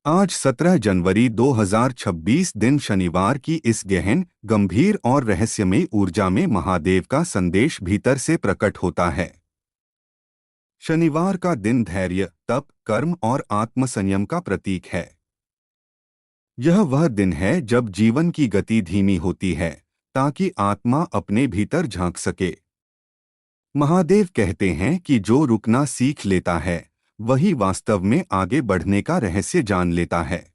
आज 17 जनवरी 2026 दिन शनिवार की इस गहन, गंभीर और रहस्यमयी ऊर्जा में महादेव का संदेश भीतर से प्रकट होता है। शनिवार का दिन धैर्य, तप, कर्म और आत्मसंयम का प्रतीक है। यह वह दिन है जब जीवन की गति धीमी होती है, ताकि आत्मा अपने भीतर झांक सके। महादेव कहते हैं कि जो रुकना सीख लेता है, वही वास्तव में आगे बढ़ने का रहस्य जान लेता है।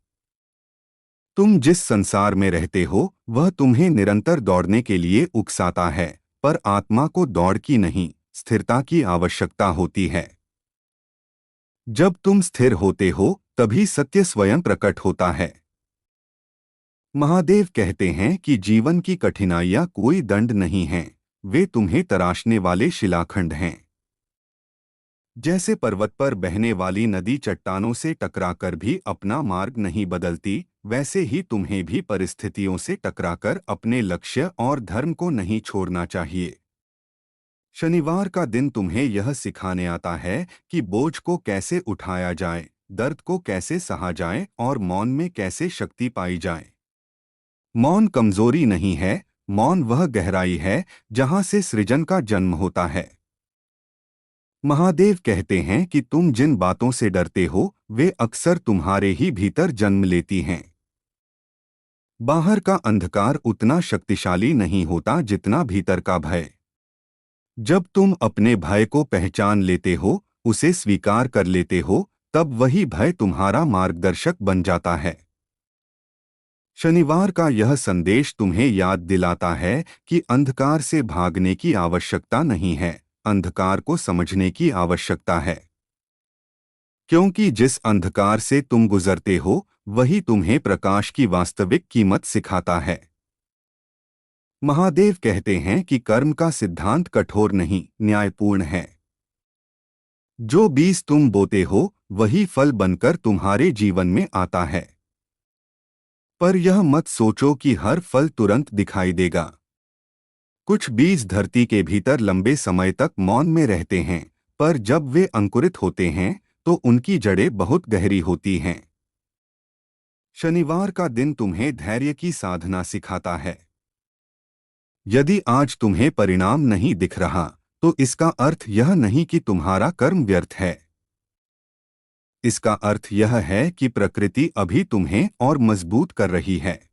तुम जिस संसार में रहते हो, वह तुम्हें निरंतर दौड़ने के लिए उकसाता है, पर आत्मा को दौड़ की नहीं, स्थिरता की आवश्यकता होती है। जब तुम स्थिर होते हो, तभी सत्य स्वयं प्रकट होता है। महादेव कहते हैं कि जीवन की कठिनाइयां कोई दंड नहीं हैं, वे तुम्हें तराशने वाले शिलाखंड हैं। जैसे पर्वत पर बहने वाली नदी चट्टानों से टकराकर भी अपना मार्ग नहीं बदलती, वैसे ही तुम्हें भी परिस्थितियों से टकराकर अपने लक्ष्य और धर्म को नहीं छोड़ना चाहिए। शनिवार का दिन तुम्हें यह सिखाने आता है कि बोझ को कैसे उठाया जाए, दर्द को कैसे सहा जाए और मौन में कैसे शक्ति पाई जाए। मौन कमजोरी नहीं है, मौन वह गहराई है जहां से सृजन का जन्म होता है। महादेव कहते हैं कि तुम जिन बातों से डरते हो, वे अक्सर तुम्हारे ही भीतर जन्म लेती हैं। बाहर का अंधकार उतना शक्तिशाली नहीं होता जितना भीतर का भय। जब तुम अपने भय को पहचान लेते हो, उसे स्वीकार कर लेते हो, तब वही भय तुम्हारा मार्गदर्शक बन जाता है। शनिवार का यह संदेश तुम्हें याद दिलाता है कि अंधकार से भागने की आवश्यकता नहीं है, अंधकार को समझने की आवश्यकता है। क्योंकि जिस अंधकार से तुम गुजरते हो, वही तुम्हें प्रकाश की वास्तविक कीमत सिखाता है। महादेव कहते हैं कि कर्म का सिद्धांत कठोर नहीं, न्यायपूर्ण है। जो बीज तुम बोते हो, वही फल बनकर तुम्हारे जीवन में आता है। पर यह मत सोचो कि हर फल तुरंत दिखाई देगा। कुछ बीज धरती के भीतर लंबे समय तक मौन में रहते हैं, पर जब वे अंकुरित होते हैं, तो उनकी जड़ें बहुत गहरी होती हैं। शनिवार का दिन तुम्हें धैर्य की साधना सिखाता है। यदि आज तुम्हें परिणाम नहीं दिख रहा, तो इसका अर्थ यह नहीं कि तुम्हारा कर्म व्यर्थ है। इसका अर्थ यह है कि प्रकृति अभी तुम्हें और मजबूत कर रही है।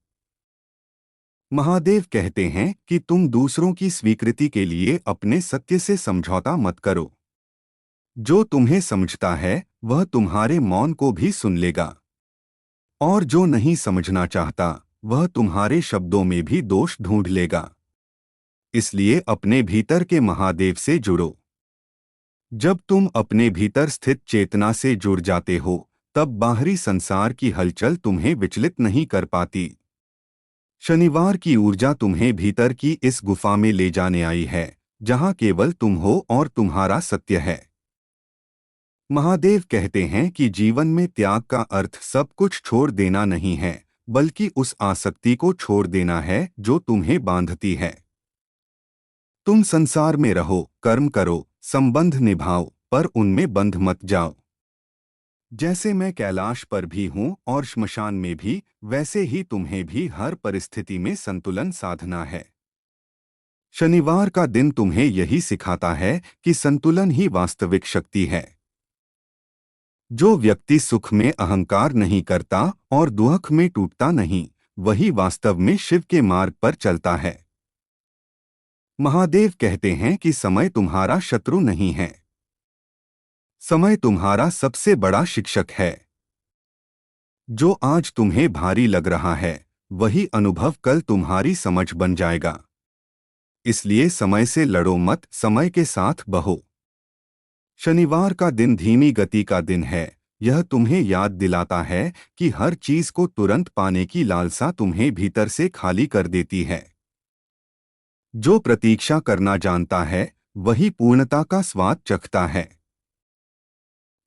महादेव कहते हैं कि तुम दूसरों की स्वीकृति के लिए अपने सत्य से समझौता मत करो। जो तुम्हें समझता है, वह तुम्हारे मौन को भी सुन लेगा। और जो नहीं समझना चाहता, वह तुम्हारे शब्दों में भी दोष ढूंढ लेगा। इसलिए अपने भीतर के महादेव से जुड़ो। जब तुम अपने भीतर स्थित चेतना से जुड़ जाते हो, तब बाहरी संसार की हलचल तुम्हें विचलित नहीं कर पाती। शनिवार की ऊर्जा तुम्हें भीतर की इस गुफा में ले जाने आई है, जहां केवल तुम हो और तुम्हारा सत्य है। महादेव कहते हैं कि जीवन में त्याग का अर्थ सब कुछ छोड़ देना नहीं है, बल्कि उस आसक्ति को छोड़ देना है जो तुम्हें बांधती है। तुम संसार में रहो, कर्म करो, संबंध निभाओ, पर उनमें बंध मत जाओ। जैसे मैं कैलाश पर भी हूँ और श्मशान में भी, वैसे ही तुम्हें भी हर परिस्थिति में संतुलन साधना है। शनिवार का दिन तुम्हें यही सिखाता है कि संतुलन ही वास्तविक शक्ति है। जो व्यक्ति सुख में अहंकार नहीं करता और दुख में टूटता नहीं, वही वास्तव में शिव के मार्ग पर चलता है। महादेव कहते हैं कि समय तुम्हारा शत्रु नहीं है। समय तुम्हारा सबसे बड़ा शिक्षक है। जो आज तुम्हें भारी लग रहा है, वही अनुभव कल तुम्हारी समझ बन जाएगा। इसलिए समय से लड़ो मत, समय के साथ बहो। शनिवार का दिन धीमी गति का दिन है। यह तुम्हें याद दिलाता है कि हर चीज को तुरंत पाने की लालसा तुम्हें भीतर से खाली कर देती है। जो प्रतीक्षा करना जानता है, वही पूर्णता का स्वाद चखता है।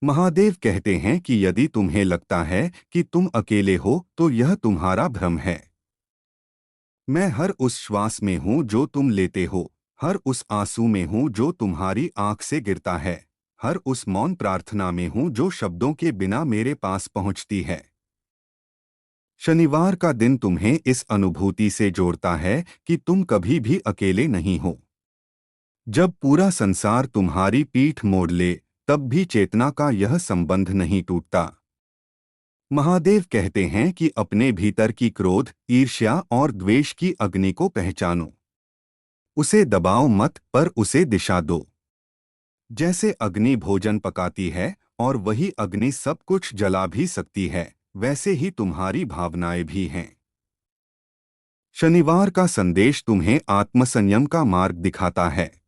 महादेव कहते हैं कि यदि तुम्हें लगता है कि तुम अकेले हो, तो यह तुम्हारा भ्रम है। मैं हर उस श्वास में हूँ जो तुम लेते हो, हर उस आंसू में हूँ जो तुम्हारी आंख से गिरता है, हर उस मौन प्रार्थना में हूँ जो शब्दों के बिना मेरे पास पहुँचती है। शनिवार का दिन तुम्हें इस अनुभूति से जोड़ता है कि तुम कभी भी अकेले नहीं हो। जब पूरा संसार तुम्हारी पीठ मोड़ ले, तब भी चेतना का यह संबंध नहीं टूटता। महादेव कहते हैं कि अपने भीतर की क्रोध, ईर्ष्या और द्वेष की अग्नि को पहचानो। उसे दबाओ मत, पर उसे दिशा दो। जैसे अग्नि भोजन पकाती है और वही अग्नि सब कुछ जला भी सकती है, वैसे ही तुम्हारी भावनाएं भी हैं। शनिवार का संदेश तुम्हें आत्मसंयम का मार्ग दिखाता है।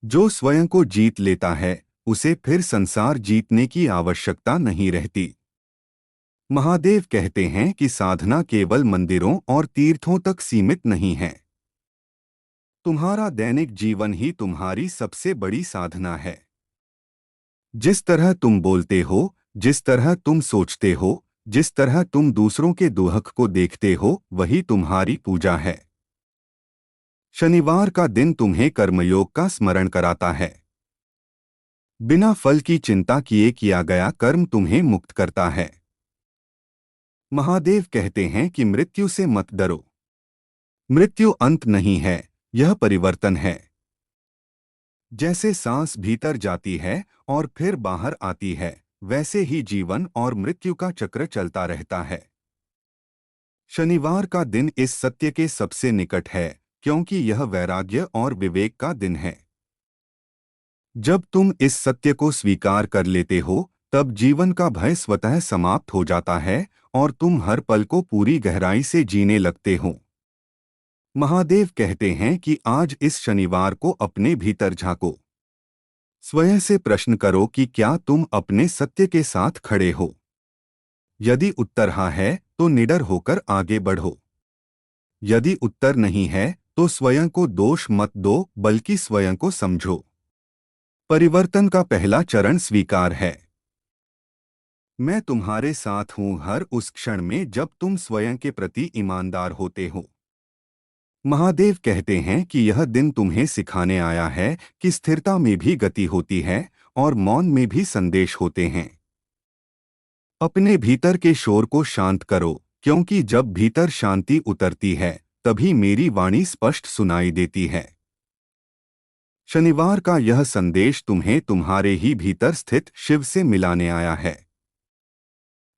जो स्वयं को जीत लेता है, उसे फिर संसार जीतने की आवश्यकता नहीं रहती। महादेव कहते हैं कि साधना केवल मंदिरों और तीर्थों तक सीमित नहीं है। तुम्हारा दैनिक जीवन ही तुम्हारी सबसे बड़ी साधना है। जिस तरह तुम बोलते हो, जिस तरह तुम सोचते हो, जिस तरह तुम दूसरों के दुख को देखते हो, वही तुम्हारी पूजा है। शनिवार का दिन तुम्हें कर्मयोग का स्मरण कराता है। बिना फल की चिंता किए किया गया कर्म तुम्हें मुक्त करता है। महादेव कहते हैं कि मृत्यु से मत डरो। मृत्यु अंत नहीं है, यह परिवर्तन है। जैसे सांस भीतर जाती है और फिर बाहर आती है, वैसे ही जीवन और मृत्यु का चक्र चलता रहता है। शनिवार का दिन इस सत्य के सबसे निकट है, क्योंकि यह वैराग्य और विवेक का दिन है। जब तुम इस सत्य को स्वीकार कर लेते हो, तब जीवन का भय स्वतः समाप्त हो जाता है और तुम हर पल को पूरी गहराई से जीने लगते हो। महादेव कहते हैं कि आज इस शनिवार को अपने भीतर झांको। स्वयं से प्रश्न करो कि क्या तुम अपने सत्य के साथ खड़े हो। यदि उत्तर हाँ है, तो निडर होकर आगे बढ़ो। यदि उत्तर नहीं है, तो स्वयं को दोष मत दो, बल्कि स्वयं को समझो। परिवर्तन का पहला चरण स्वीकार है। मैं तुम्हारे साथ हूं हर उस क्षण में जब तुम स्वयं के प्रति ईमानदार होते हो। महादेव कहते हैं कि यह दिन तुम्हें सिखाने आया है कि स्थिरता में भी गति होती है और मौन में भी संदेश होते हैं। अपने भीतर के शोर को शांत करो, क्योंकि जब भीतर शांति उतरती है, तभी मेरी वाणी स्पष्ट सुनाई देती है। शनिवार का यह संदेश तुम्हें तुम्हारे ही भीतर स्थित शिव से मिलाने आया है।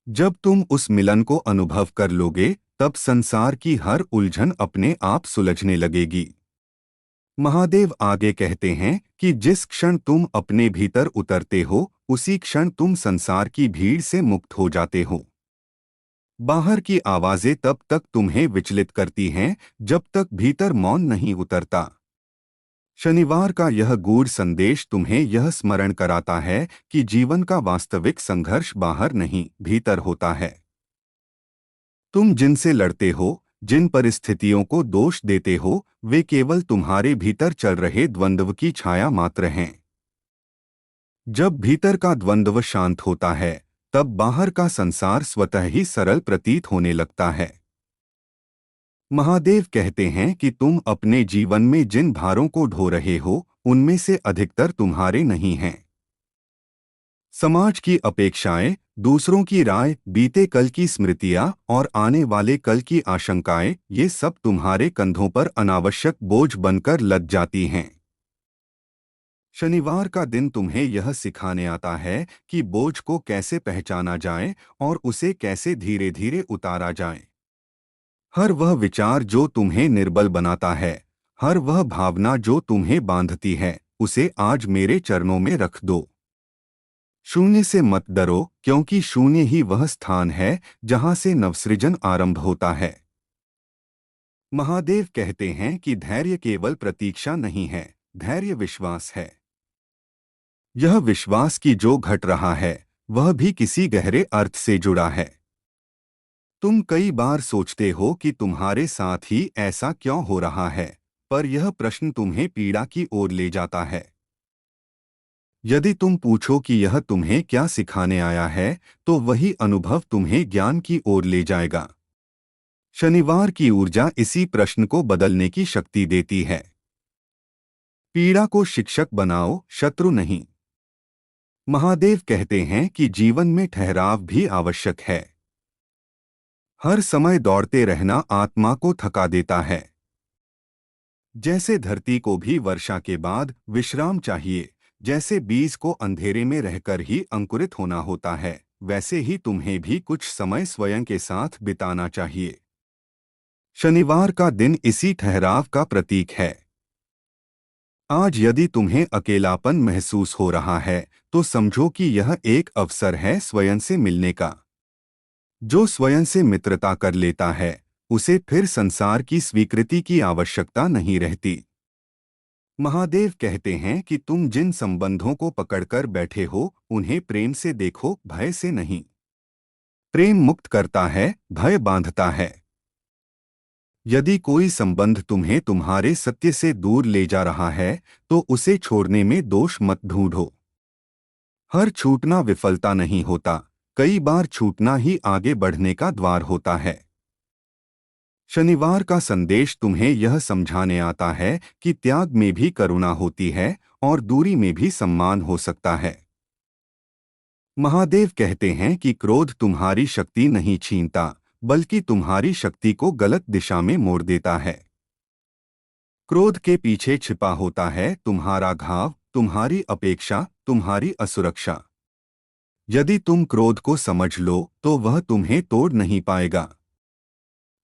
जब तुम उस मिलन को अनुभव कर लोगे, तब संसार की हर उलझन अपने आप सुलझने लगेगी। महादेव आगे कहते हैं कि जिस क्षण तुम अपने भीतर उतरते हो, उसी क्षण तुम संसार की भीड़ से मुक्त हो जाते हो। बाहर की आवाजें तब तक तुम्हें विचलित करती हैं, जब तक भीतर मौन नहीं उतरता। शनिवार का यह गूढ़ संदेश तुम्हें यह स्मरण कराता है कि जीवन का वास्तविक संघर्ष बाहर नहीं, भीतर होता है। तुम जिनसे लड़ते हो, जिन परिस्थितियों को दोष देते हो, वे केवल तुम्हारे भीतर चल रहे द्वंद्व की छाया मात्र हैं। जब भीतर का द्वंद्व शांत होता है, तब बाहर का संसार स्वतः ही सरल प्रतीत होने लगता है। महादेव कहते हैं कि तुम अपने जीवन में जिन भारों को ढो रहे हो, उनमें से अधिकतर तुम्हारे नहीं हैं। समाज की अपेक्षाएं, दूसरों की राय, बीते कल की स्मृतियां और आने वाले कल की आशंकाएं, ये सब तुम्हारे कंधों पर अनावश्यक बोझ बनकर लद जाती हैं। शनिवार का दिन तुम्हें यह सिखाने आता है कि बोझ को कैसे पहचाना जाए और उसे कैसे धीरे धीरे उतारा जाए। हर वह विचार जो तुम्हें निर्बल बनाता है, हर वह भावना जो तुम्हें बांधती है, उसे आज मेरे चरणों में रख दो। शून्य से मत डरो, क्योंकि शून्य ही वह स्थान है जहां से नवसृजन आरंभ होता है। महादेव कहते हैं कि धैर्य केवल प्रतीक्षा नहीं है, धैर्य विश्वास है। यह विश्वास कि जो घट रहा है, वह भी किसी गहरे अर्थ से जुड़ा है। तुम कई बार सोचते हो कि तुम्हारे साथ ही ऐसा क्यों हो रहा है, पर यह प्रश्न तुम्हें पीड़ा की ओर ले जाता है। यदि तुम पूछो कि यह तुम्हें क्या सिखाने आया है, तो वही अनुभव तुम्हें ज्ञान की ओर ले जाएगा। शनिवार की ऊर्जा इसी प्रश्न को बदलने की शक्ति देती है। पीड़ा को शिक्षक बनाओ, शत्रु नहीं। महादेव कहते हैं कि जीवन में ठहराव भी आवश्यक है। हर समय दौड़ते रहना आत्मा को थका देता है। जैसे धरती को भी वर्षा के बाद विश्राम चाहिए, जैसे बीज को अंधेरे में रहकर ही अंकुरित होना होता है, वैसे ही तुम्हें भी कुछ समय स्वयं के साथ बिताना चाहिए। शनिवार का दिन इसी ठहराव का प्रतीक है। आज यदि तुम्हें अकेलापन महसूस हो रहा है, तो समझो कि यह एक अवसर है स्वयं से मिलने का। जो स्वयं से मित्रता कर लेता है, उसे फिर संसार की स्वीकृति की आवश्यकता नहीं रहती। महादेव कहते हैं कि तुम जिन संबंधों को पकड़कर बैठे हो, उन्हें प्रेम से देखो, भय से नहीं। प्रेम मुक्त करता है, भय बांधता है। यदि कोई संबंध तुम्हें तुम्हारे सत्य से दूर ले जा रहा है, तो उसे छोड़ने में दोष मत ढूंढो। हर छूटना विफलता नहीं होता, कई बार छूटना ही आगे बढ़ने का द्वार होता है। शनिवार का संदेश तुम्हें यह समझाने आता है कि त्याग में भी करुणा होती है और दूरी में भी सम्मान हो सकता है। महादेव कहते हैं कि क्रोध तुम्हारी शक्ति नहीं छीनता, बल्कि तुम्हारी शक्ति को गलत दिशा में मोड़ देता है। क्रोध के पीछे छिपा होता है तुम्हारा घाव, तुम्हारी अपेक्षा, तुम्हारी असुरक्षा। यदि तुम क्रोध को समझ लो, तो वह तुम्हें तोड़ नहीं पाएगा।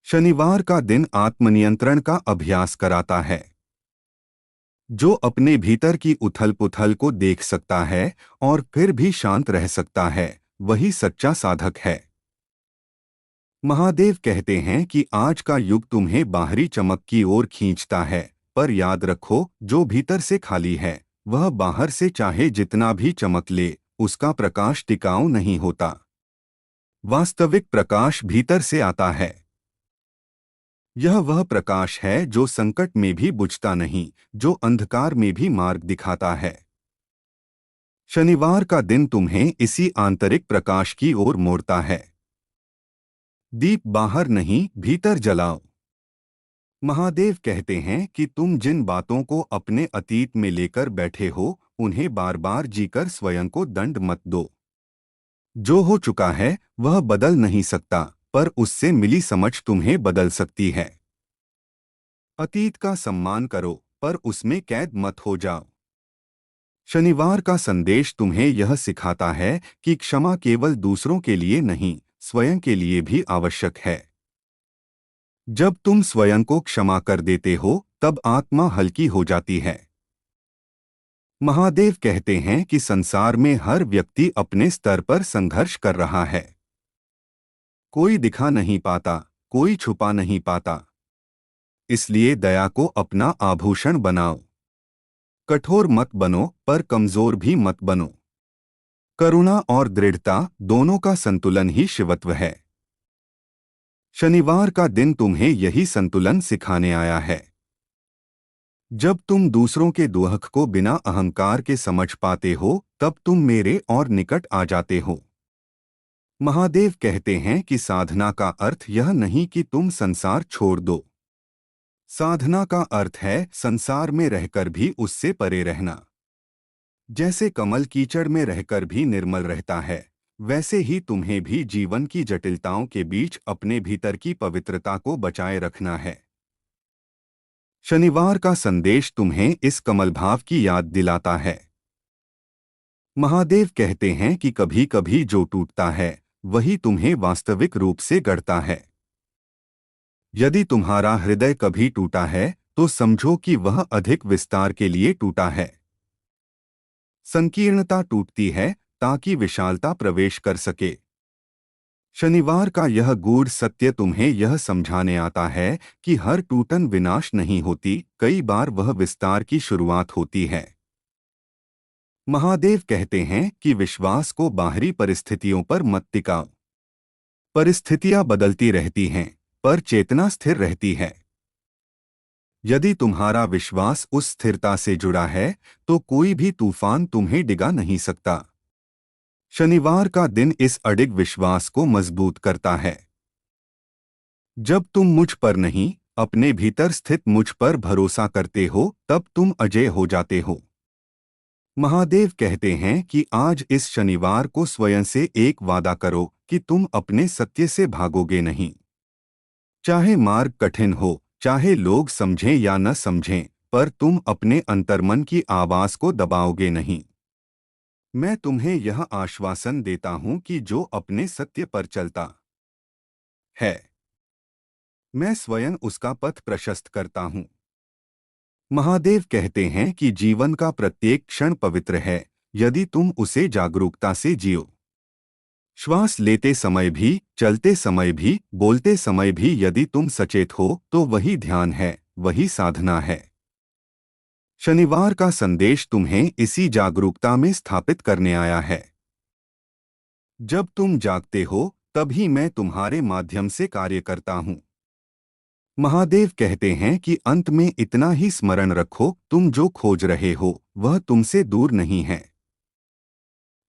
शनिवार का दिन आत्मनियंत्रण का अभ्यास कराता है। जो अपने भीतर की उथल-पुथल को देख सकता है और फिर भी शांत रह सकता है, वही सच्चा साधक है। महादेव कहते हैं कि आज का युग तुम्हें बाहरी चमक की ओर खींचता है, पर याद रखो, जो भीतर से खाली है, वह बाहर से चाहे जितना भी चमक ले, उसका प्रकाश टिकाऊ नहीं होता। वास्तविक प्रकाश भीतर से आता है। यह वह प्रकाश है जो संकट में भी बुझता नहीं, जो अंधकार में भी मार्ग दिखाता है। शनिवार का दिन तुम्हें इसी आंतरिक प्रकाश की ओर मोड़ता है। दीप बाहर नहीं, भीतर जलाओ। महादेव कहते हैं कि तुम जिन बातों को अपने अतीत में लेकर बैठे हो, उन्हें बार बार जीकर स्वयं को दंड मत दो। जो हो चुका है, वह बदल नहीं सकता, पर उससे मिली समझ तुम्हें बदल सकती है। अतीत का सम्मान करो, पर उसमें कैद मत हो जाओ। शनिवार का संदेश तुम्हें यह सिखाता है कि क्षमा केवल दूसरों के लिए नहीं, स्वयं के लिए भी आवश्यक है। जब तुम स्वयं को क्षमा कर देते हो, तब आत्मा हल्की हो जाती है। महादेव कहते हैं कि संसार में हर व्यक्ति अपने स्तर पर संघर्ष कर रहा है। कोई दिखा नहीं पाता, कोई छुपा नहीं पाता। इसलिए दया को अपना आभूषण बनाओ। कठोर मत बनो, पर कमजोर भी मत बनो। करुणा और दृढ़ता दोनों का संतुलन ही शिवत्व है। शनिवार का दिन तुम्हें यही संतुलन सिखाने आया है। जब तुम दूसरों के दुख को बिना अहंकार के समझ पाते हो, तब तुम मेरे और निकट आ जाते हो। महादेव कहते हैं कि साधना का अर्थ यह नहीं कि तुम संसार छोड़ दो। साधना का अर्थ है संसार में रहकर भी उससे परे रहना। जैसे कमल कीचड़ में रहकर भी निर्मल रहता है, वैसे ही तुम्हें भी जीवन की जटिलताओं के बीच अपने भीतर की पवित्रता को बचाए रखना है। शनिवार का संदेश तुम्हें इस कमल भाव की याद दिलाता है। महादेव कहते हैं कि कभी-कभी जो टूटता है, वही तुम्हें वास्तविक रूप से गढ़ता है। यदि तुम्हारा हृदय कभी टूटा है, तो समझो कि वह अधिक विस्तार के लिए टूटा है। संकीर्णता टूटती है ताकि विशालता प्रवेश कर सके। शनिवार का यह गूढ़ सत्य तुम्हें यह समझाने आता है कि हर टूटन विनाश नहीं होती, कई बार वह विस्तार की शुरुआत होती है। महादेव कहते हैं कि विश्वास को बाहरी परिस्थितियों पर मत टिकाओ। परिस्थितियां बदलती रहती हैं, पर चेतना स्थिर रहती है। यदि तुम्हारा विश्वास उस स्थिरता से जुड़ा है, तो कोई भी तूफान तुम्हें डिगा नहीं सकता। शनिवार का दिन इस अडिग विश्वास को मजबूत करता है। जब तुम मुझ पर नहीं, अपने भीतर स्थित मुझ पर भरोसा करते हो, तब तुम अजय हो जाते हो। महादेव कहते हैं कि आज इस शनिवार को स्वयं से एक वादा करो कि तुम अपने सत्य से भागोगे नहीं। चाहे मार्ग कठिन हो, चाहे लोग समझें या न समझें, पर तुम अपने अंतर्मन की आवाज को दबाओगे नहीं। मैं तुम्हें यह आश्वासन देता हूं कि जो अपने सत्य पर चलता है, मैं स्वयं उसका पथ प्रशस्त करता हूं। महादेव कहते हैं कि जीवन का प्रत्येक क्षण पवित्र है, यदि तुम उसे जागरूकता से जियो। श्वास लेते समय भी, चलते समय भी, बोलते समय भी यदि तुम सचेत हो तो वही ध्यान है, वही साधना है। शनिवार का संदेश तुम्हें इसी जागरूकता में स्थापित करने आया है। जब तुम जागते हो, तभी मैं तुम्हारे माध्यम से कार्य करता हूं। महादेव कहते हैं कि अंत में इतना ही स्मरण रखो, तुम जो खोज रहे हो वह तुमसे दूर नहीं है।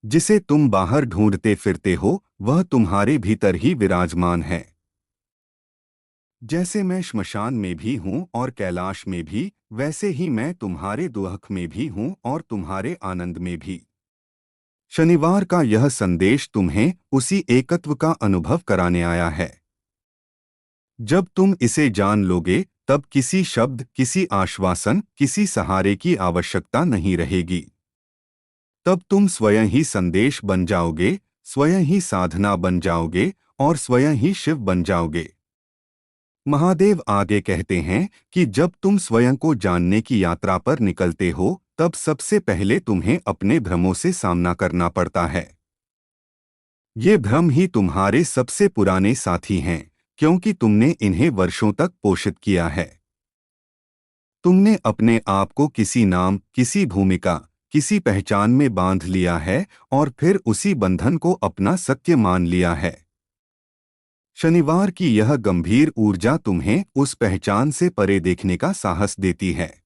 जिसे तुम बाहर ढूंढते फिरते हो वह तुम्हारे भीतर ही विराजमान है। जैसे मैं श्मशान में भी हूँ और कैलाश में भी, वैसे ही मैं तुम्हारे दुख में भी हूँ और तुम्हारे आनंद में भी। शनिवार का यह संदेश तुम्हें उसी एकत्व का अनुभव कराने आया है। जब तुम इसे जान लोगे, तब किसी शब्द, किसी आश्वासन, किसी सहारे की आवश्यकता नहीं रहेगी। तब तुम स्वयं ही संदेश बन जाओगे, स्वयं ही साधना बन जाओगे और स्वयं ही शिव बन जाओगे। महादेव आगे कहते हैं कि जब तुम स्वयं को जानने की यात्रा पर निकलते हो, तब सबसे पहले तुम्हें अपने भ्रमों से सामना करना पड़ता है। ये भ्रम ही तुम्हारे सबसे पुराने साथी हैं, क्योंकि तुमने इन्हें वर्षों तक पोषित किया है। तुमने अपने आप को किसी नाम, किसी भूमिका, किसी पहचान में बांध लिया है और फिर उसी बंधन को अपना सत्य मान लिया है। शनिवार की यह गंभीर ऊर्जा तुम्हें उस पहचान से परे देखने का साहस देती है।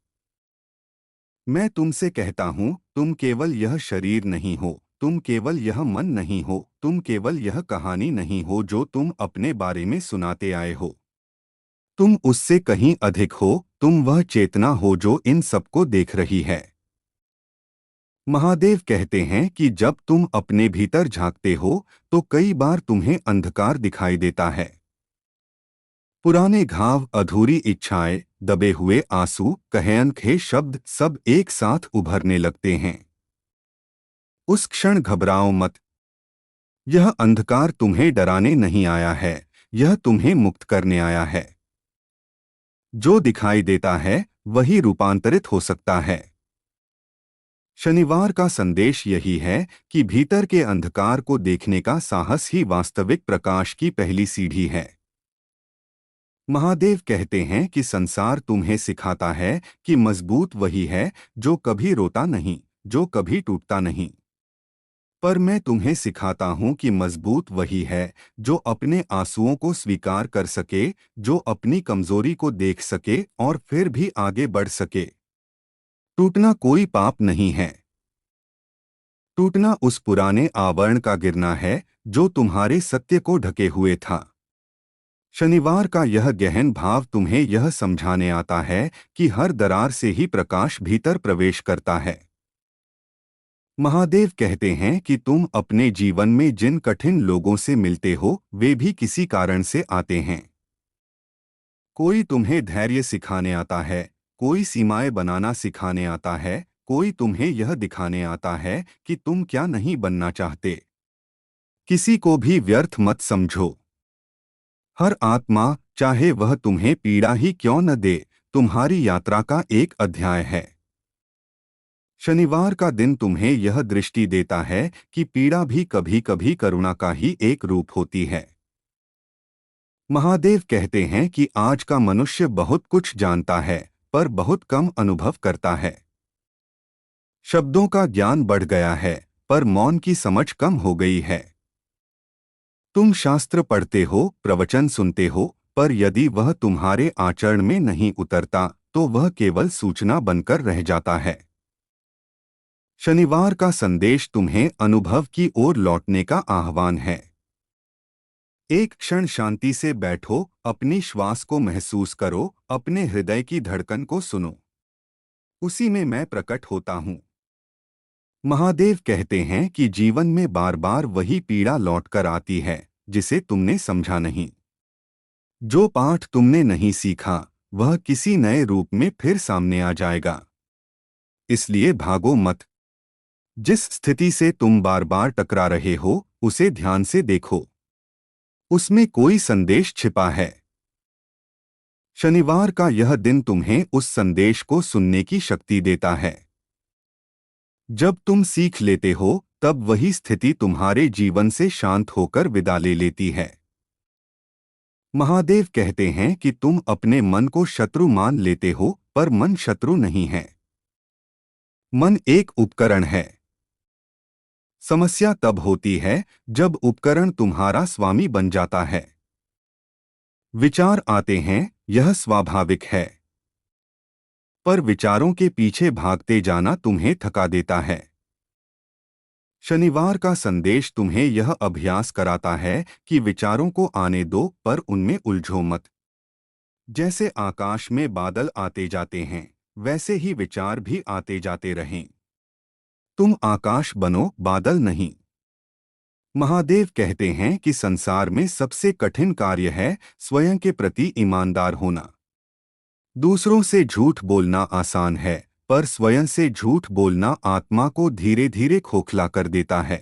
मैं तुमसे कहता हूँ, तुम केवल यह शरीर नहीं हो, तुम केवल यह मन नहीं हो, तुम केवल यह कहानी नहीं हो जो तुम अपने बारे में सुनाते आए हो। तुम उससे कहीं अधिक हो, तुम वह चेतना हो जो इन सबको देख रही है। महादेव कहते हैं कि जब तुम अपने भीतर झांकते हो, तो कई बार तुम्हें अंधकार दिखाई देता है। पुराने घाव, अधूरी इच्छाएं, दबे हुए आंसू, कहे शब्द सब एक साथ उभरने लगते हैं। उस क्षण घबराओ मत। यह अंधकार तुम्हें डराने नहीं आया है, यह तुम्हें मुक्त करने आया है। जो दिखाई देता है वही रूपांतरित हो सकता है। शनिवार का संदेश यही है कि भीतर के अंधकार को देखने का साहस ही वास्तविक प्रकाश की पहली सीढ़ी है। महादेव कहते हैं कि संसार तुम्हें सिखाता है कि मजबूत वही है जो कभी रोता नहीं, जो कभी टूटता नहीं। पर मैं तुम्हें सिखाता हूं कि मजबूत वही है जो अपने आंसुओं को स्वीकार कर सके, जो अपनी कमजोरी को देख सके और फिर भी आगे बढ़ सके। टूटना कोई पाप नहीं है। टूटना उस पुराने आवरण का गिरना है जो तुम्हारे सत्य को ढके हुए था। शनिवार का यह गहन भाव तुम्हें यह समझाने आता है कि हर दरार से ही प्रकाश भीतर प्रवेश करता है। महादेव कहते हैं कि तुम अपने जीवन में जिन कठिन लोगों से मिलते हो, वे भी किसी कारण से आते हैं। कोई तुम्हें धैर्य सिखाने आता है, कोई सीमाएं बनाना सिखाने आता है, कोई तुम्हें यह दिखाने आता है कि तुम क्या नहीं बनना चाहते। किसी को भी व्यर्थ मत समझो। हर आत्मा, चाहे वह तुम्हें पीड़ा ही क्यों न दे, तुम्हारी यात्रा का एक अध्याय है। शनिवार का दिन तुम्हें यह दृष्टि देता है कि पीड़ा भी कभी कभी करुणा का ही एक रूप होती है। महादेव कहते हैं कि आज का मनुष्य बहुत कुछ जानता है, पर बहुत कम अनुभव करता है। शब्दों का ज्ञान बढ़ गया है, पर मौन की समझ कम हो गई है। तुम शास्त्र पढ़ते हो, प्रवचन सुनते हो, पर यदि वह तुम्हारे आचरण में नहीं उतरता, तो वह केवल सूचना बनकर रह जाता है। शनिवार का संदेश तुम्हें अनुभव की ओर लौटने का आह्वान है। एक क्षण शांति से बैठो, अपनी श्वास को महसूस करो, अपने हृदय की धड़कन को सुनो। उसी में मैं प्रकट होता हूँ। महादेव कहते हैं कि जीवन में बार बार वही पीड़ा लौटकर आती है जिसे तुमने समझा नहीं। जो पाठ तुमने नहीं सीखा वह किसी नए रूप में फिर सामने आ जाएगा। इसलिए भागो मत। जिस स्थिति से तुम बार बार टकरा रहे हो उसे ध्यान से देखो, उसमें कोई संदेश छिपा है। शनिवार का यह दिन तुम्हें उस संदेश को सुनने की शक्ति देता है। जब तुम सीख लेते हो तब वही स्थिति तुम्हारे जीवन से शांत होकर विदा ले लेती है। महादेव कहते हैं कि तुम अपने मन को शत्रु मान लेते हो, पर मन शत्रु नहीं है। मन एक उपकरण है। समस्या तब होती है जब उपकरण तुम्हारा स्वामी बन जाता है। विचार आते हैं, यह स्वाभाविक है, पर विचारों के पीछे भागते जाना तुम्हें थका देता है। शनिवार का संदेश तुम्हें यह अभ्यास कराता है कि विचारों को आने दो, पर उनमें उलझो मत। जैसे आकाश में बादल आते जाते हैं, वैसे ही विचार भी आते जाते रहें। तुम आकाश बनो, बादल नहीं। महादेव कहते हैं कि संसार में सबसे कठिन कार्य है स्वयं के प्रति ईमानदार होना। दूसरों से झूठ बोलना आसान है, पर स्वयं से झूठ बोलना आत्मा को धीरे धीरे खोखला कर देता है।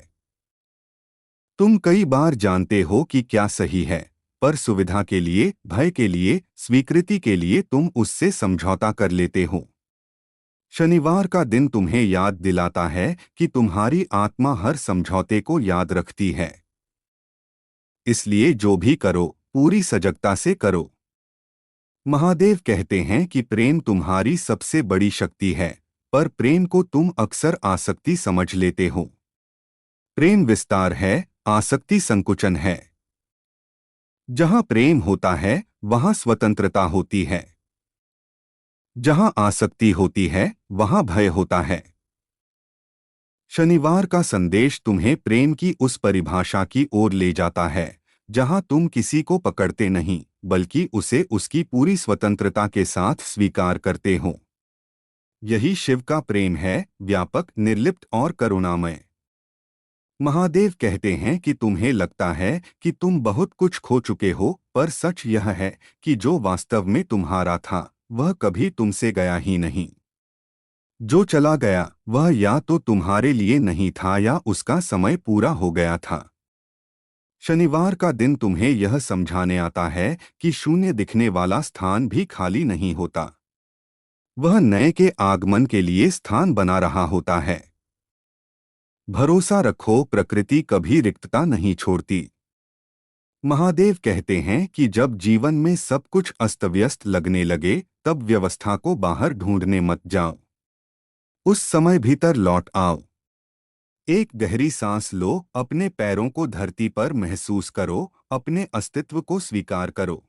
तुम कई बार जानते हो कि क्या सही है, पर सुविधा के लिए, भय के लिए, स्वीकृति के लिए तुम उससे समझौता कर लेते हो। शनिवार का दिन तुम्हें याद दिलाता है कि तुम्हारी आत्मा हर समझौते को याद रखती है। इसलिए जो भी करो पूरी सजगता से करो। महादेव कहते हैं कि प्रेम तुम्हारी सबसे बड़ी शक्ति है, पर प्रेम को तुम अक्सर आसक्ति समझ लेते हो। प्रेम विस्तार है, आसक्ति संकुचन है। जहां प्रेम होता है वहां स्वतंत्रता होती है। जहां आसक्ति होती है वहां भय होता है। शनिवार का संदेश तुम्हें प्रेम की उस परिभाषा की ओर ले जाता है जहां तुम किसी को पकड़ते नहीं, बल्कि उसे उसकी पूरी स्वतंत्रता के साथ स्वीकार करते हो। यही शिव का प्रेम है, व्यापक, निर्लिप्त और करुणामय। महादेव कहते हैं कि तुम्हें लगता है कि तुम बहुत कुछ खो चुके हो, पर सच यह है कि जो वास्तव में तुम्हारा था वह कभी तुमसे गया ही नहीं। जो चला गया वह या तो तुम्हारे लिए नहीं था या उसका समय पूरा हो गया था। शनिवार का दिन तुम्हें यह समझाने आता है कि शून्य दिखने वाला स्थान भी खाली नहीं होता। वह नए के आगमन के लिए स्थान बना रहा होता है। भरोसा रखो, प्रकृति कभी रिक्तता नहीं छोड़ती। महादेव कहते हैं कि जब जीवन में सब कुछ अस्तव्यस्त लगने लगे तब व्यवस्था को बाहर ढूंढने मत जाओ। उस समय भीतर लौट आओ। एक गहरी सांस लो, अपने पैरों को धरती पर महसूस करो, अपने अस्तित्व को स्वीकार करो।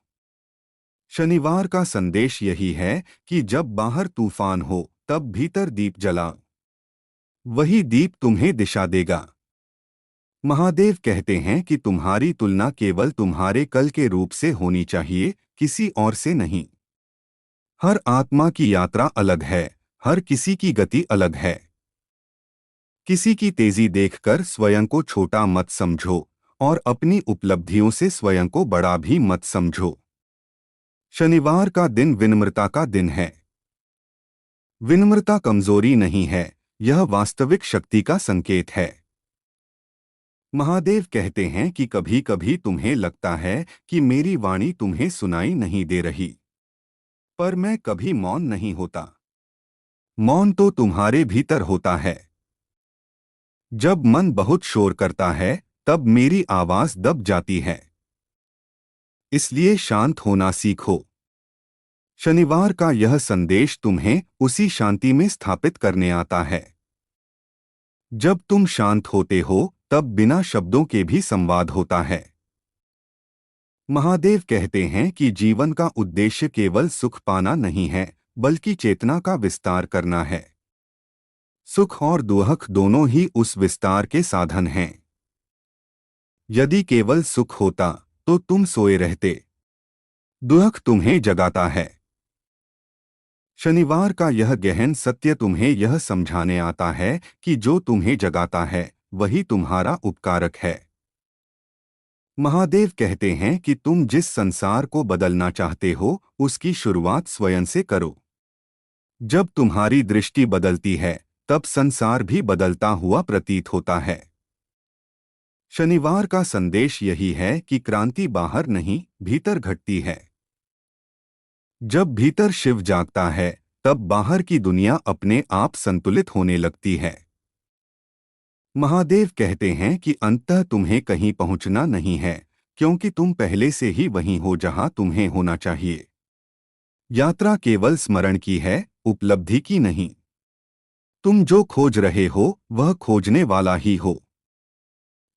शनिवार का संदेश यही है कि जब बाहर तूफान हो तब भीतर दीप जलाओ। वही दीप तुम्हें दिशा देगा। महादेव कहते हैं कि तुम्हारी तुलना केवल तुम्हारे कल के रूप से होनी चाहिए, किसी और से नहीं। हर आत्मा की यात्रा अलग है, हर किसी की गति अलग है। किसी की तेजी देखकर स्वयं को छोटा मत समझो और अपनी उपलब्धियों से स्वयं को बड़ा भी मत समझो। शनिवार का दिन विनम्रता का दिन है। विनम्रता कमजोरी नहीं है, यह वास्तविक शक्ति का संकेत है। महादेव कहते हैं कि कभी कभी तुम्हें लगता है कि मेरी वाणी तुम्हें सुनाई नहीं दे रही, पर मैं कभी मौन नहीं होता। मौन तो तुम्हारे भीतर होता है। जब मन बहुत शोर करता है तब मेरी आवाज दब जाती है। इसलिए शांत होना सीखो। शनिवार का यह संदेश तुम्हें उसी शांति में स्थापित करने आता है। जब तुम शांत होते हो तब बिना शब्दों के भी संवाद होता है। महादेव कहते हैं कि जीवन का उद्देश्य केवल सुख पाना नहीं है, बल्कि चेतना का विस्तार करना है। सुख और दुख दोनों ही उस विस्तार के साधन हैं। यदि केवल सुख होता तो तुम सोए रहते। दुख तुम्हें जगाता है। शनिवार का यह गहन सत्य तुम्हें यह समझाने आता है कि जो तुम्हें जगाता है वही तुम्हारा उपकारक है। महादेव कहते हैं कि तुम जिस संसार को बदलना चाहते हो, उसकी शुरुआत स्वयं से करो। जब तुम्हारी दृष्टि बदलती है, तब संसार भी बदलता हुआ प्रतीत होता है। शनिवार का संदेश यही है कि क्रांति बाहर नहीं, भीतर घटती है। जब भीतर शिव जागता है, तब बाहर की दुनिया अपने आप संतुलित होने लगती है। महादेव कहते हैं कि अंततः तुम्हें कहीं पहुंचना नहीं है, क्योंकि तुम पहले से ही वहीं हो जहां तुम्हें होना चाहिए। यात्रा केवल स्मरण की है, उपलब्धि की नहीं। तुम जो खोज रहे हो, वह खोजने वाला ही हो।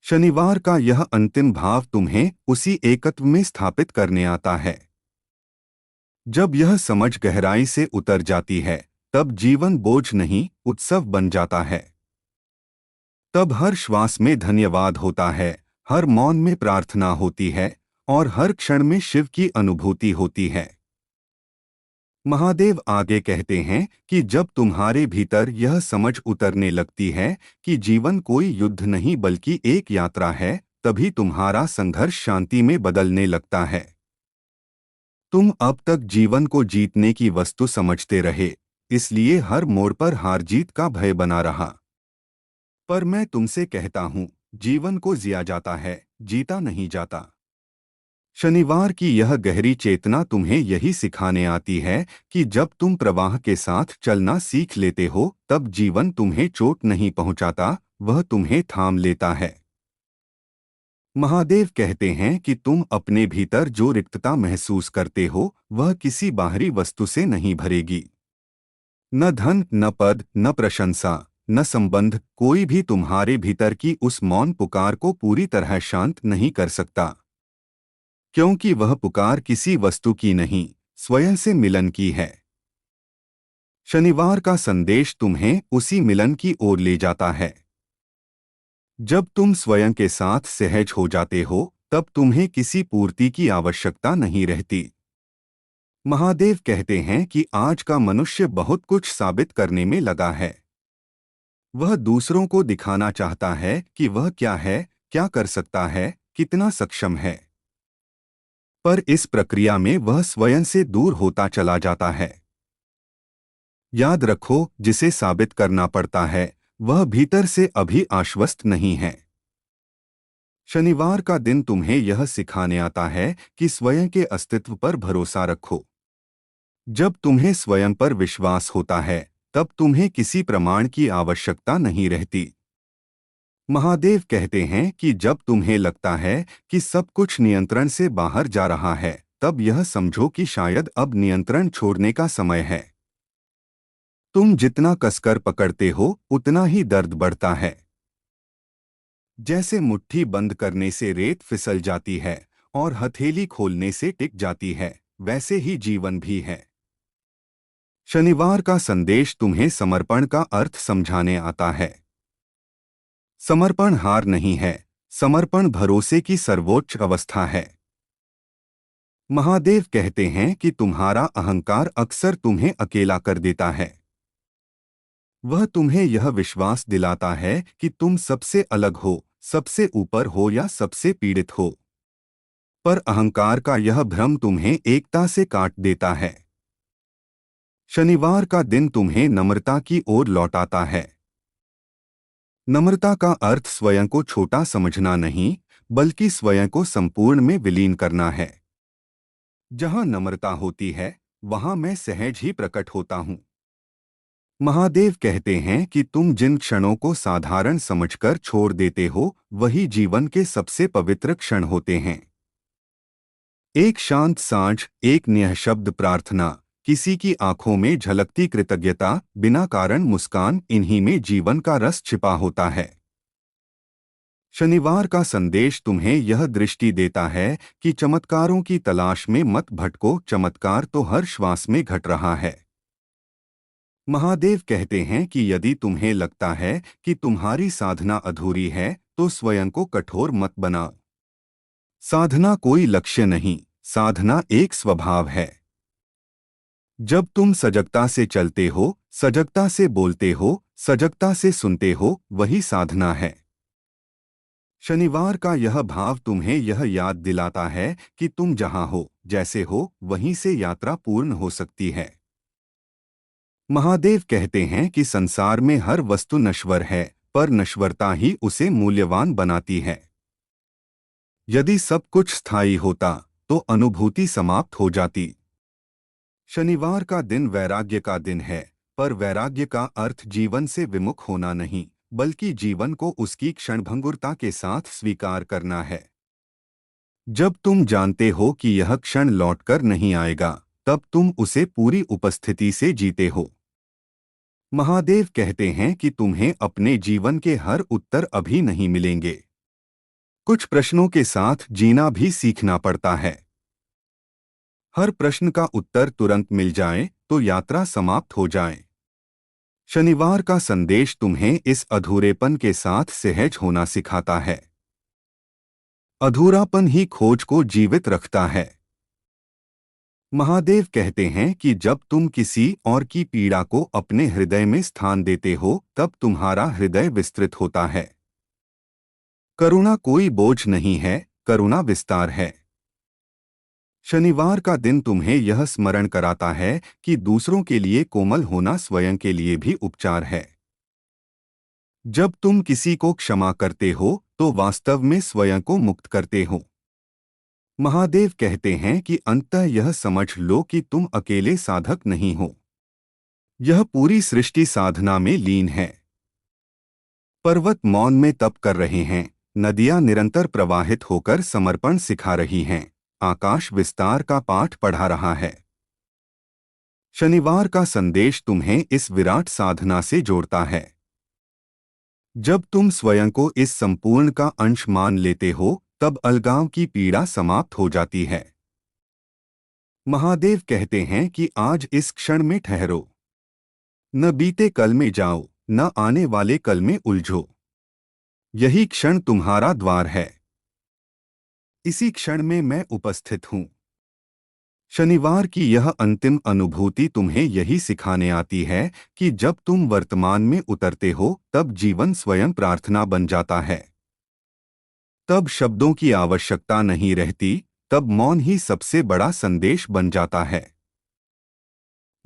शनिवार का यह अंतिम भाव तुम्हें उसी एकत्व में स्थापित करने आता है। जब यह समझ गहराई से उतर जाती है, तब जीवन बोझ नहीं, उत्सव बन जाता है। तब हर श्वास में धन्यवाद होता है, हर मौन में प्रार्थना होती है, और हर क्षण में शिव की अनुभूति होती है। महादेव आगे कहते हैं कि जब तुम्हारे भीतर यह समझ उतरने लगती है कि जीवन कोई युद्ध नहीं बल्कि एक यात्रा है, तभी तुम्हारा संघर्ष शांति में बदलने लगता है। तुम अब तक जीवन को जीतने की वस्तु समझते रहे, इसलिए हर मोड़ पर हार जीत का भय बना रहा। पर मैं तुमसे कहता हूं, जीवन को जिया जाता है, जीता नहीं जाता। शनिवार की यह गहरी चेतना तुम्हें यही सिखाने आती है कि जब तुम प्रवाह के साथ चलना सीख लेते हो, तब जीवन तुम्हें चोट नहीं पहुंचाता, वह तुम्हें थाम लेता है। महादेव कहते हैं कि तुम अपने भीतर जो रिक्तता महसूस करते हो, वह किसी बाहरी वस्तु से नहीं भरेगी। न धन, न पद, न प्रशंसा, न संबंध, कोई भी तुम्हारे भीतर की उस मौन पुकार को पूरी तरह शांत नहीं कर सकता। क्योंकि वह पुकार किसी वस्तु की नहीं, स्वयं से मिलन की है। शनिवार का संदेश तुम्हें उसी मिलन की ओर ले जाता है। जब तुम स्वयं के साथ सहज हो जाते हो, तब तुम्हें किसी पूर्ति की आवश्यकता नहीं रहती। महादेव कहते हैं कि आज का मनुष्य बहुत कुछ साबित करने में लगा है। वह दूसरों को दिखाना चाहता है कि वह क्या है, क्या कर सकता है, कितना सक्षम है। पर इस प्रक्रिया में वह स्वयं से दूर होता चला जाता है। याद रखो, जिसे साबित करना पड़ता है, वह भीतर से अभी आश्वस्त नहीं है। शनिवार का दिन तुम्हें यह सिखाने आता है कि स्वयं के अस्तित्व पर भरोसा रखो। जब तुम्हें स्वयं पर विश्वास होता है, तब तुम्हें किसी प्रमाण की आवश्यकता नहीं रहती। महादेव कहते हैं कि जब तुम्हें लगता है कि सब कुछ नियंत्रण से बाहर जा रहा है, तब यह समझो कि शायद अब नियंत्रण छोड़ने का समय है। तुम जितना कसकर पकड़ते हो, उतना ही दर्द बढ़ता है। जैसे मुट्ठी बंद करने से रेत फिसल जाती है और हथेली खोलने से टिक जाती है, वैसे ही जीवन भी है। शनिवार का संदेश तुम्हें समर्पण का अर्थ समझाने आता है। समर्पण हार नहीं है, समर्पण भरोसे की सर्वोच्च अवस्था है। महादेव कहते हैं कि तुम्हारा अहंकार अक्सर तुम्हें अकेला कर देता है। वह तुम्हें यह विश्वास दिलाता है कि तुम सबसे अलग हो, सबसे ऊपर हो या सबसे पीड़ित हो। पर अहंकार का यह भ्रम तुम्हें एकता से काट देता है। शनिवार का दिन तुम्हें नम्रता की ओर लौटाता है। नम्रता का अर्थ स्वयं को छोटा समझना नहीं, बल्कि स्वयं को संपूर्ण में विलीन करना है। जहां नम्रता होती है, वहां मैं सहज ही प्रकट होता हूं। महादेव कहते हैं कि तुम जिन क्षणों को साधारण समझकर छोड़ देते हो, वही जीवन के सबसे पवित्र क्षण होते हैं। एक शांत सांझ, एक निःशब्द प्रार्थना, किसी की आंखों में झलकती कृतज्ञता, बिना कारण मुस्कान, इन्हीं में जीवन का रस छिपा होता है। शनिवार का संदेश तुम्हें यह दृष्टि देता है कि चमत्कारों की तलाश में मत भटको, चमत्कार तो हर श्वास में घट रहा है। महादेव कहते हैं कि यदि तुम्हें लगता है कि तुम्हारी साधना अधूरी है, तो स्वयं को कठोर मत बनाओ। साधना कोई लक्ष्य नहीं, साधना एक स्वभाव है। जब तुम सजगता से चलते हो, सजगता से बोलते हो, सजगता से सुनते हो, वही साधना है। शनिवार का यह भाव तुम्हें यह याद दिलाता है कि तुम जहां हो, जैसे हो, वहीं से यात्रा पूर्ण हो सकती है। महादेव कहते हैं कि संसार में हर वस्तु नश्वर है, पर नश्वरता ही उसे मूल्यवान बनाती है। यदि सब कुछ स्थायी होता, तो अनुभूति समाप्त हो जाती। शनिवार का दिन वैराग्य का दिन है, पर वैराग्य का अर्थ जीवन से विमुख होना नहीं, बल्कि जीवन को उसकी क्षणभंगुरता के साथ स्वीकार करना है। जब तुम जानते हो कि यह क्षण लौटकर नहीं आएगा, तब तुम उसे पूरी उपस्थिति से जीते हो। महादेव कहते हैं कि तुम्हें अपने जीवन के हर उत्तर अभी नहीं मिलेंगे। कुछ प्रश्नों के साथ जीना भी सीखना पड़ता है। हर प्रश्न का उत्तर तुरंत मिल जाए तो यात्रा समाप्त हो जाए। शनिवार का संदेश तुम्हें इस अधूरेपन के साथ सहज होना सिखाता है। अधूरापन ही खोज को जीवित रखता है। महादेव कहते हैं कि जब तुम किसी और की पीड़ा को अपने हृदय में स्थान देते हो, तब तुम्हारा हृदय विस्तृत होता है। करुणा कोई बोझ नहीं है, करुणा विस्तार है। शनिवार का दिन तुम्हें यह स्मरण कराता है कि दूसरों के लिए कोमल होना स्वयं के लिए भी उपचार है। जब तुम किसी को क्षमा करते हो, तो वास्तव में स्वयं को मुक्त करते हो। महादेव कहते हैं कि अंततः यह समझ लो कि तुम अकेले साधक नहीं हो। यह पूरी सृष्टि साधना में लीन है। पर्वत मौन में तप कर रहे हैं, नदियां निरंतर प्रवाहित होकर समर्पण सिखा रही हैं, आकाश विस्तार का पाठ पढ़ा रहा है। शनिवार का संदेश तुम्हें इस विराट साधना से जोड़ता है। जब तुम स्वयं को इस संपूर्ण का अंश मान लेते हो, तब अलगाव की पीड़ा समाप्त हो जाती है। महादेव कहते हैं कि आज इस क्षण में ठहरो। न बीते कल में जाओ, न आने वाले कल में उलझो। यही क्षण तुम्हारा द्वार है। इसी क्षण में मैं उपस्थित हूँ। शनिवार की यह अंतिम अनुभूति तुम्हें यही सिखाने आती है कि जब तुम वर्तमान में उतरते हो, तब जीवन स्वयं प्रार्थना बन जाता है। तब शब्दों की आवश्यकता नहीं रहती, तब मौन ही सबसे बड़ा संदेश बन जाता है।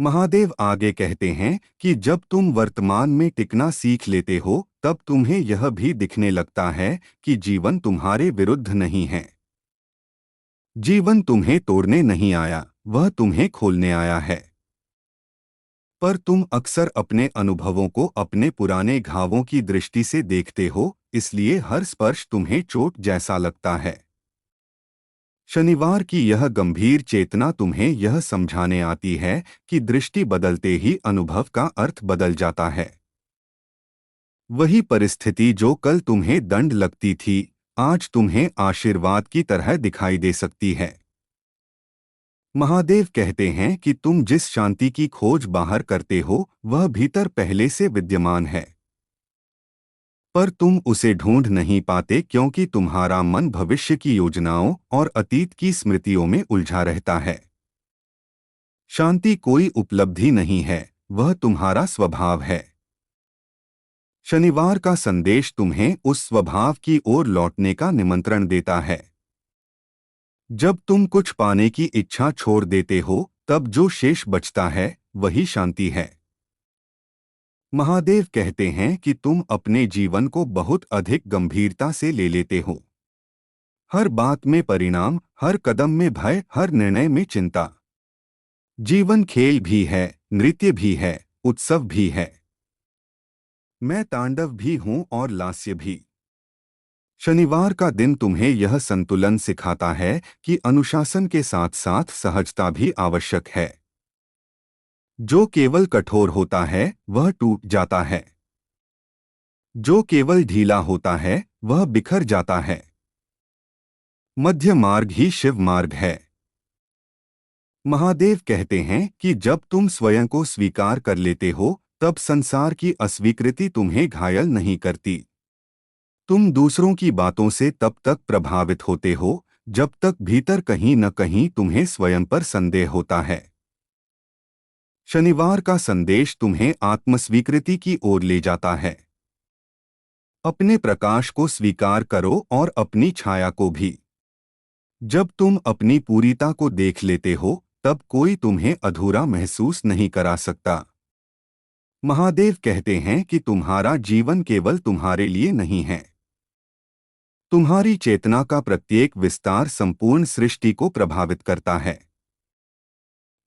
महादेव आगे कहते हैं कि जब तुम वर्तमान में टिकना सीख लेते हो, तब तुम्हें यह भी दिखने लगता है कि जीवन तुम्हारे विरुद्ध नहीं है। जीवन तुम्हें तोड़ने नहीं आया, वह तुम्हें खोलने आया है। पर तुम अक्सर अपने अनुभवों को अपने पुराने घावों की दृष्टि से देखते हो, इसलिए हर स्पर्श तुम्हें चोट जैसा लगता है। शनिवार की यह गंभीर चेतना तुम्हें यह समझाने आती है कि दृष्टि बदलते ही अनुभव का अर्थ बदल जाता है। वही परिस्थिति जो कल तुम्हें दंड लगती थी, आज तुम्हें आशीर्वाद की तरह दिखाई दे सकती है। महादेव कहते हैं कि तुम जिस शांति की खोज बाहर करते हो, वह भीतर पहले से विद्यमान है। पर तुम उसे ढूंढ नहीं पाते क्योंकि तुम्हारा मन भविष्य की योजनाओं और अतीत की स्मृतियों में उलझा रहता है। शांति कोई उपलब्धि नहीं है, वह तुम्हारा स्वभाव है। शनिवार का संदेश तुम्हें उस स्वभाव की ओर लौटने का निमंत्रण देता है। जब तुम कुछ पाने की इच्छा छोड़ देते हो, तब जो शेष बचता है, वही शांति है। महादेव कहते हैं कि तुम अपने जीवन को बहुत अधिक गंभीरता से ले लेते हो। हर बात में परिणाम, हर कदम में भय, हर निर्णय में चिंता। जीवन खेल भी है, नृत्य भी है, उत्सव भी है। मैं तांडव भी हूं और लास्य भी। शनिवार का दिन तुम्हें यह संतुलन सिखाता है कि अनुशासन के साथ साथ सहजता भी आवश्यक है। जो केवल कठोर होता है, वह टूट जाता है। जो केवल ढीला होता है, वह बिखर जाता है। मध्य मार्ग ही शिव मार्ग है। महादेव कहते हैं कि जब तुम स्वयं को स्वीकार कर लेते हो, तब संसार की अस्वीकृति तुम्हें घायल नहीं करती। तुम दूसरों की बातों से तब तक प्रभावित होते हो, जब तक भीतर कहीं न कहीं तुम्हें स्वयं पर संदेह होता है। शनिवार का संदेश तुम्हें आत्मस्वीकृति की ओर ले जाता है। अपने प्रकाश को स्वीकार करो और अपनी छाया को भी। जब तुम अपनी पूरीता को देख लेते हो, तब कोई तुम्हें अधूरा महसूस नहीं करा सकता। महादेव कहते हैं कि तुम्हारा जीवन केवल तुम्हारे लिए नहीं है। तुम्हारी चेतना का प्रत्येक विस्तार संपूर्ण सृष्टि को प्रभावित करता है।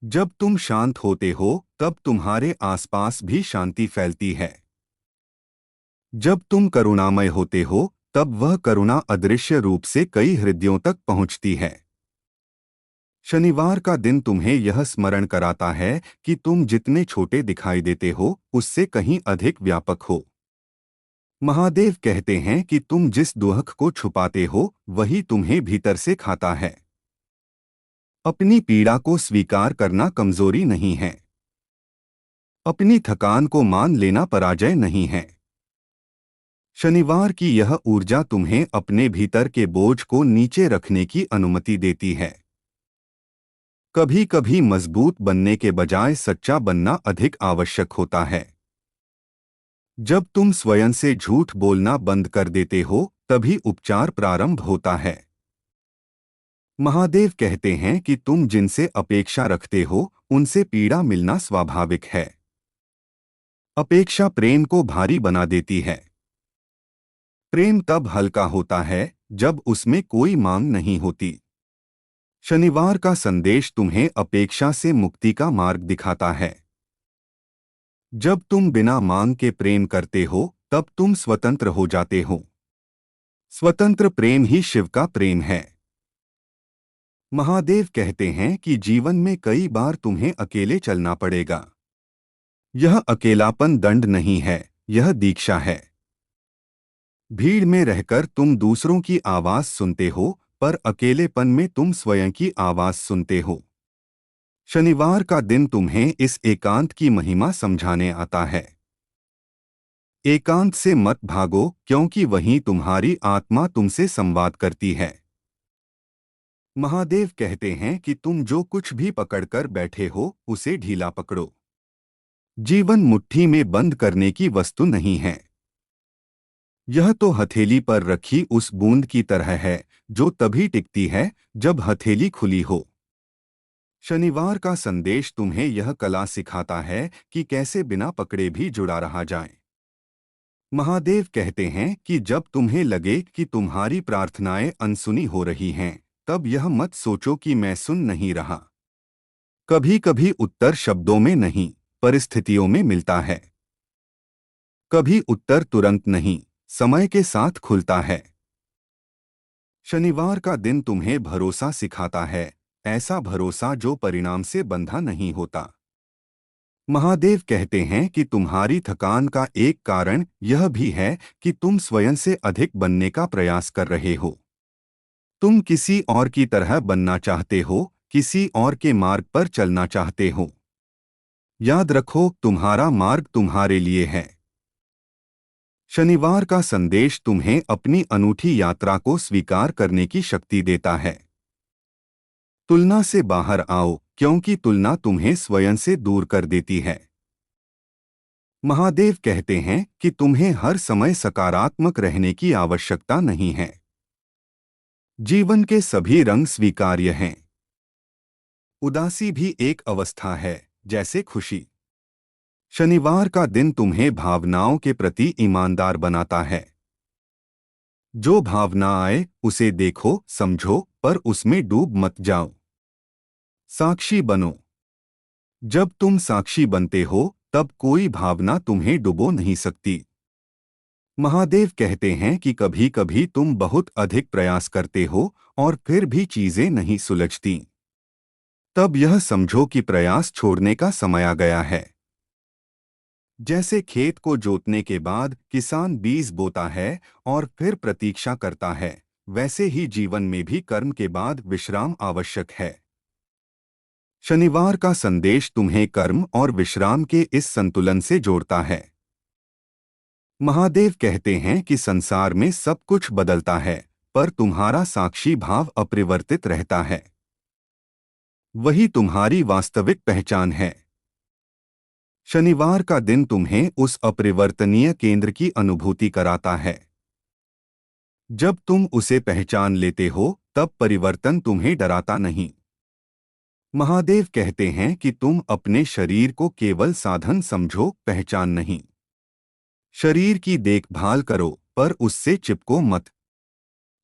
जब तुम शांत होते हो, तब तुम्हारे आसपास भी शांति फैलती है। जब तुम करुणामय होते हो, तब वह करुणा अदृश्य रूप से कई हृदयों तक पहुंचती है। शनिवार का दिन तुम्हें यह स्मरण कराता है कि तुम जितने छोटे दिखाई देते हो, उससे कहीं अधिक व्यापक हो। महादेव कहते हैं कि तुम जिस दुख को छुपाते हो, वही तुम्हें भीतर से खाता है। अपनी पीड़ा को स्वीकार करना कमजोरी नहीं है। अपनी थकान को मान लेना पराजय नहीं है। शनिवार की यह ऊर्जा तुम्हें अपने भीतर के बोझ को नीचे रखने की अनुमति देती है। कभी कभी मजबूत बनने के बजाय सच्चा बनना अधिक आवश्यक होता है। जब तुम स्वयं से झूठ बोलना बंद कर देते हो, तभी उपचार प्रारंभ होता है। महादेव कहते हैं कि तुम जिनसे अपेक्षा रखते हो, उनसे पीड़ा मिलना स्वाभाविक है। अपेक्षा प्रेम को भारी बना देती है। प्रेम तब हल्का होता है जब उसमें कोई मांग नहीं होती। शनिवार का संदेश तुम्हें अपेक्षा से मुक्ति का मार्ग दिखाता है। जब तुम बिना मांग के प्रेम करते हो, तब तुम स्वतंत्र हो जाते हो। स्वतंत्र प्रेम ही शिव का प्रेम है। महादेव कहते हैं कि जीवन में कई बार तुम्हें अकेले चलना पड़ेगा। यह अकेलापन दंड नहीं है, यह दीक्षा है। भीड़ में रहकर तुम दूसरों की आवाज सुनते हो, पर अकेलेपन में तुम स्वयं की आवाज सुनते हो। शनिवार का दिन तुम्हें इस एकांत की महिमा समझाने आता है। एकांत से मत भागो, क्योंकि वहीं तुम्हारी आत्मा तुमसे संवाद करती है। महादेव कहते हैं कि तुम जो कुछ भी पकड़कर बैठे हो, उसे ढीला पकड़ो। जीवन मुट्ठी में बंद करने की वस्तु नहीं है। यह तो हथेली पर रखी उस बूंद की तरह है, जो तभी टिकती है जब हथेली खुली हो। शनिवार का संदेश तुम्हें यह कला सिखाता है कि कैसे बिना पकड़े भी जुड़ा रहा जाए। महादेव कहते हैं कि जब तुम्हें लगे कि तुम्हारी प्रार्थनाएं अनसुनी हो रही हैं, तब यह मत सोचो कि मैं सुन नहीं रहा। कभी कभी उत्तर शब्दों में नहीं, परिस्थितियों में मिलता है। कभी उत्तर तुरंत नहीं, समय के साथ खुलता है। शनिवार का दिन तुम्हें भरोसा सिखाता है, ऐसा भरोसा जो परिणाम से बंधा नहीं होता। महादेव कहते हैं कि तुम्हारी थकान का एक कारण यह भी है कि तुम स्वयं से अधिक बनने का प्रयास कर रहे हो। तुम किसी और की तरह बनना चाहते हो, किसी और के मार्ग पर चलना चाहते हो। याद रखो, तुम्हारा मार्ग तुम्हारे लिए है। शनिवार का संदेश तुम्हें अपनी अनूठी यात्रा को स्वीकार करने की शक्ति देता है। तुलना से बाहर आओ, क्योंकि तुलना तुम्हें स्वयं से दूर कर देती है। महादेव कहते हैं कि तुम्हें हर समय सकारात्मक रहने की आवश्यकता नहीं है। जीवन के सभी रंग स्वीकार्य हैं। उदासी भी एक अवस्था है, जैसे खुशी। शनिवार का दिन तुम्हें भावनाओं के प्रति ईमानदार बनाता है। जो भावना आए उसे देखो, समझो, पर उसमें डूब मत जाओ। साक्षी बनो। जब तुम साक्षी बनते हो, तब कोई भावना तुम्हें डुबो नहीं सकती। महादेव कहते हैं कि कभी कभी तुम बहुत अधिक प्रयास करते हो और फिर भी चीजें नहीं सुलझती। तब यह समझो कि प्रयास छोड़ने का समय आ गया है। जैसे खेत को जोतने के बाद किसान बीज बोता है और फिर प्रतीक्षा करता है, वैसे ही जीवन में भी कर्म के बाद विश्राम आवश्यक है। शनिवार का संदेश तुम्हें कर्म और विश्राम के इस संतुलन से जोड़ता है। महादेव कहते हैं कि संसार में सब कुछ बदलता है, पर तुम्हारा साक्षी भाव अपरिवर्तित रहता है। वही तुम्हारी वास्तविक पहचान है। शनिवार का दिन तुम्हें उस अपरिवर्तनीय केंद्र की अनुभूति कराता है। जब तुम उसे पहचान लेते हो तब परिवर्तन तुम्हें डराता नहीं। महादेव कहते हैं कि तुम अपने शरीर को केवल साधन समझो, पहचान नहीं। शरीर की देखभाल करो पर उससे चिपको मत।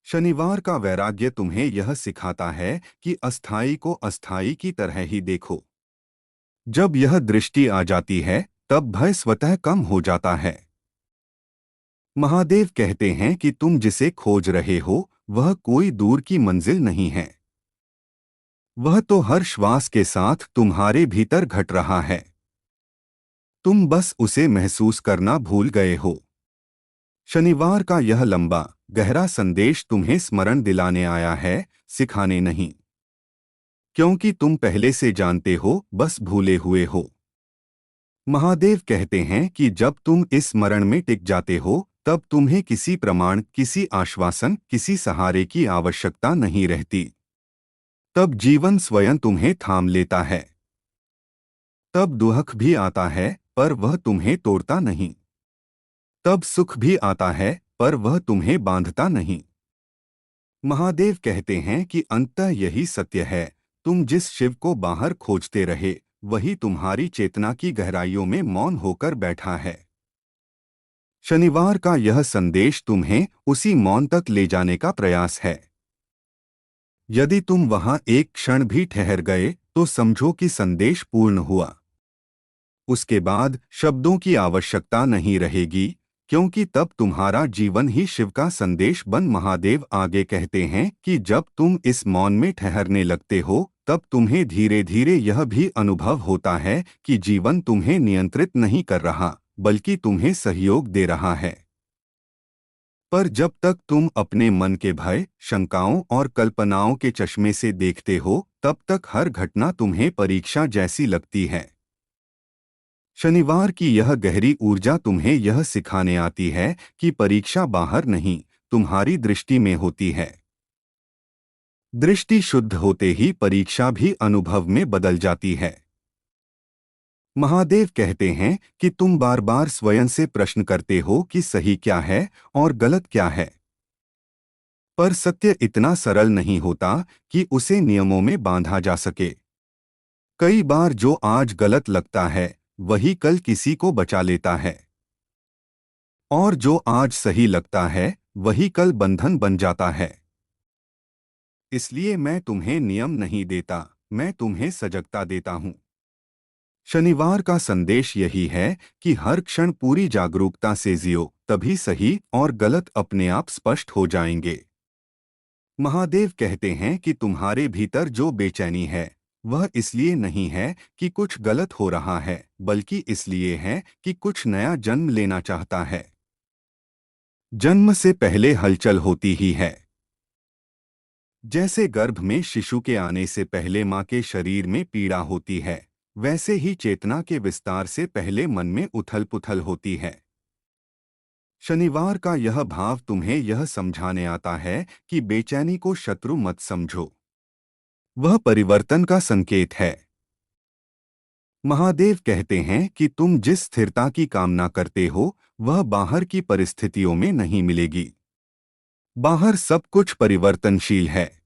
शनिवार का वैराग्य तुम्हें यह सिखाता है कि अस्थाई को अस्थाई की तरह ही देखो। जब यह दृष्टि आ जाती है तब भय स्वतः कम हो जाता है। महादेव कहते हैं कि तुम जिसे खोज रहे हो वह कोई दूर की मंजिल नहीं है। वह तो हर श्वास के साथ तुम्हारे भीतर घट रहा है। तुम बस उसे महसूस करना भूल गए हो। शनिवार का यह लंबा गहरा संदेश तुम्हें स्मरण दिलाने आया है, सिखाने नहीं। क्योंकि तुम पहले से जानते हो, बस भूले हुए हो। महादेव कहते हैं कि जब तुम इस स्मरण में टिक जाते हो तब तुम्हें किसी प्रमाण, किसी आश्वासन, किसी सहारे की आवश्यकता नहीं रहती। तब जीवन स्वयं तुम्हें थाम लेता है। तब दुख भी आता है पर वह तुम्हें तोड़ता नहीं। तब सुख भी आता है पर वह तुम्हें बांधता नहीं। महादेव कहते हैं कि अंततः यही सत्य है। तुम जिस शिव को बाहर खोजते रहे वही तुम्हारी चेतना की गहराइयों में मौन होकर बैठा है। शनिवार का यह संदेश तुम्हें उसी मौन तक ले जाने का प्रयास है। यदि तुम वहां एक क्षण भी ठहर गए तो समझो कि संदेश पूर्ण हुआ। उसके बाद शब्दों की आवश्यकता नहीं रहेगी, क्योंकि तब तुम्हारा जीवन ही शिव का संदेश बन। महादेव आगे कहते हैं कि जब तुम इस मौन में ठहरने लगते हो तब तुम्हें धीरे धीरे यह भी अनुभव होता है कि जीवन तुम्हें नियंत्रित नहीं कर रहा बल्कि तुम्हें सहयोग दे रहा है। पर जब तक तुम अपने मन के भय, शंकाओं और कल्पनाओं के चश्मे से देखते हो तब तक हर घटना तुम्हें परीक्षा जैसी लगती है। शनिवार की यह गहरी ऊर्जा तुम्हें यह सिखाने आती है कि परीक्षा बाहर नहीं, तुम्हारी दृष्टि में होती है। दृष्टि शुद्ध होते ही परीक्षा भी अनुभव में बदल जाती है। महादेव कहते हैं कि तुम बार बार स्वयं से प्रश्न करते हो कि सही क्या है और गलत क्या है। पर सत्य इतना सरल नहीं होता कि उसे नियमों में बांधा जा सके। कई बार जो आज गलत लगता है वही कल किसी को बचा लेता है, और जो आज सही लगता है वही कल बंधन बन जाता है। इसलिए मैं तुम्हें नियम नहीं देता, मैं तुम्हें सजगता देता हूँ। शनिवार का संदेश यही है कि हर क्षण पूरी जागरूकता से जियो, तभी सही और गलत अपने आप स्पष्ट हो जाएंगे। महादेव कहते हैं कि तुम्हारे भीतर जो बेचैनी है वह इसलिए नहीं है कि कुछ गलत हो रहा है, बल्कि इसलिए है कि कुछ नया जन्म लेना चाहता है। जन्म से पहले हलचल होती ही है। जैसे गर्भ में शिशु के आने से पहले मां के शरीर में पीड़ा होती है, वैसे ही चेतना के विस्तार से पहले मन में उथल-पुथल होती है। शनिवार का यह भाव तुम्हें यह समझाने आता है कि बेचैनी को शत्रु मत समझो, वह परिवर्तन का संकेत है। महादेव कहते हैं कि तुम जिस स्थिरता की कामना करते हो वह बाहर की परिस्थितियों में नहीं मिलेगी। बाहर सब कुछ परिवर्तनशील है,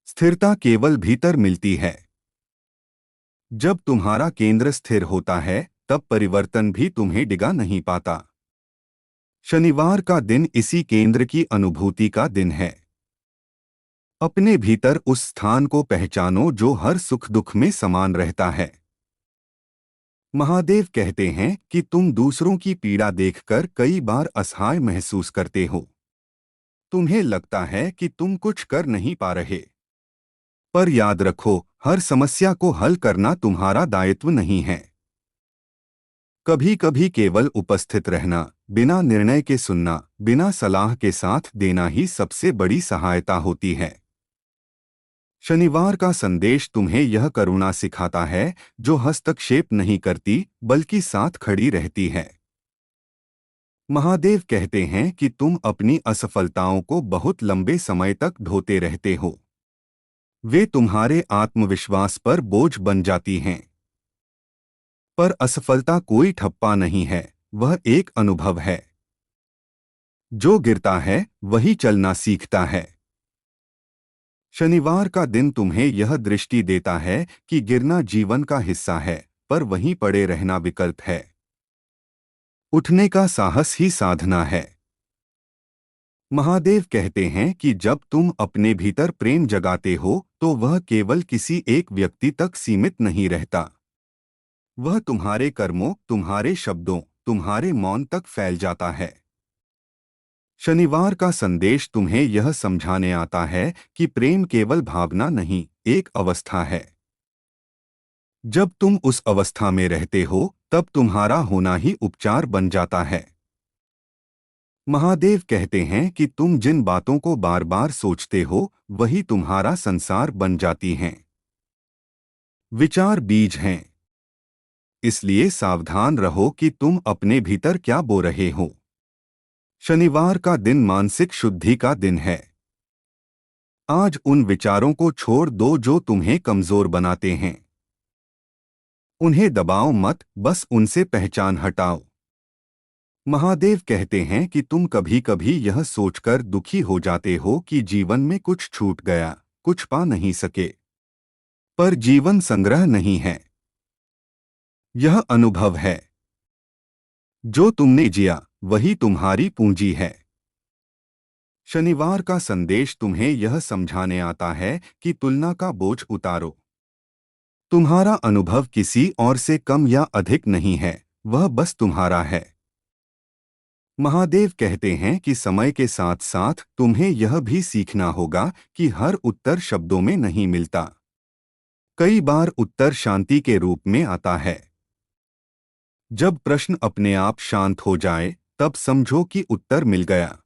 स्थिरता केवल भीतर मिलती है। जब तुम्हारा केंद्र स्थिर होता है तब परिवर्तन भी तुम्हें डिगा नहीं पाता। शनिवार का दिन इसी केंद्र की अनुभूति का दिन है। अपने भीतर उस स्थान को पहचानो जो हर सुख दुख में समान रहता है। महादेव कहते हैं कि तुम दूसरों की पीड़ा देखकर कई बार असहाय महसूस करते हो। तुम्हें लगता है कि तुम कुछ कर नहीं पा रहे। पर याद रखो, हर समस्या को हल करना तुम्हारा दायित्व नहीं है। कभी कभी केवल उपस्थित रहना, बिना निर्णय के सुनना, बिना सलाह के साथ देना ही सबसे बड़ी सहायता होती है। शनिवार का संदेश तुम्हें यह करुणा सिखाता है जो हस्तक्षेप नहीं करती बल्कि साथ खड़ी रहती है। महादेव कहते हैं कि तुम अपनी असफलताओं को बहुत लंबे समय तक ढोते रहते हो। वे तुम्हारे आत्मविश्वास पर बोझ बन जाती हैं। पर असफलता कोई ठप्पा नहीं है, वह एक अनुभव है। जो गिरता है वही चलना सीखता है। शनिवार का दिन तुम्हें यह दृष्टि देता है कि गिरना जीवन का हिस्सा है, पर वहीं पड़े रहना विकल्प है। उठने का साहस ही साधना है। महादेव कहते हैं कि जब तुम अपने भीतर प्रेम जगाते हो तो वह केवल किसी एक व्यक्ति तक सीमित नहीं रहता। वह तुम्हारे कर्मों, तुम्हारे शब्दों, तुम्हारे मौन तक फैल जाता है। शनिवार का संदेश तुम्हें यह समझाने आता है कि प्रेम केवल भावना नहीं, एक अवस्था है। जब तुम उस अवस्था में रहते हो तब तुम्हारा होना ही उपचार बन जाता है। महादेव कहते हैं कि तुम जिन बातों को बार बार सोचते हो वही तुम्हारा संसार बन जाती हैं। विचार बीज हैं, इसलिए सावधान रहो कि तुम अपने भीतर क्या बो रहे हो। शनिवार का दिन मानसिक शुद्धि का दिन है। आज उन विचारों को छोड़ दो जो तुम्हें कमजोर बनाते हैं। उन्हें दबाओ मत, बस उनसे पहचान हटाओ। महादेव कहते हैं कि तुम कभी कभी यह सोचकर दुखी हो जाते हो कि जीवन में कुछ छूट गया, कुछ पा नहीं सके। पर जीवन संग्रह नहीं है, यह अनुभव है। जो तुमने जिया वही तुम्हारी पूंजी है। शनिवार का संदेश तुम्हें यह समझाने आता है कि तुलना का बोझ उतारो। तुम्हारा अनुभव किसी और से कम या अधिक नहीं है, वह बस तुम्हारा है। महादेव कहते हैं कि समय के साथ साथ तुम्हें यह भी सीखना होगा कि हर उत्तर शब्दों में नहीं मिलता। कई बार उत्तर शांति के रूप में आता है। जब प्रश्न अपने आप शांत हो जाए तब समझो कि उत्तर मिल गया।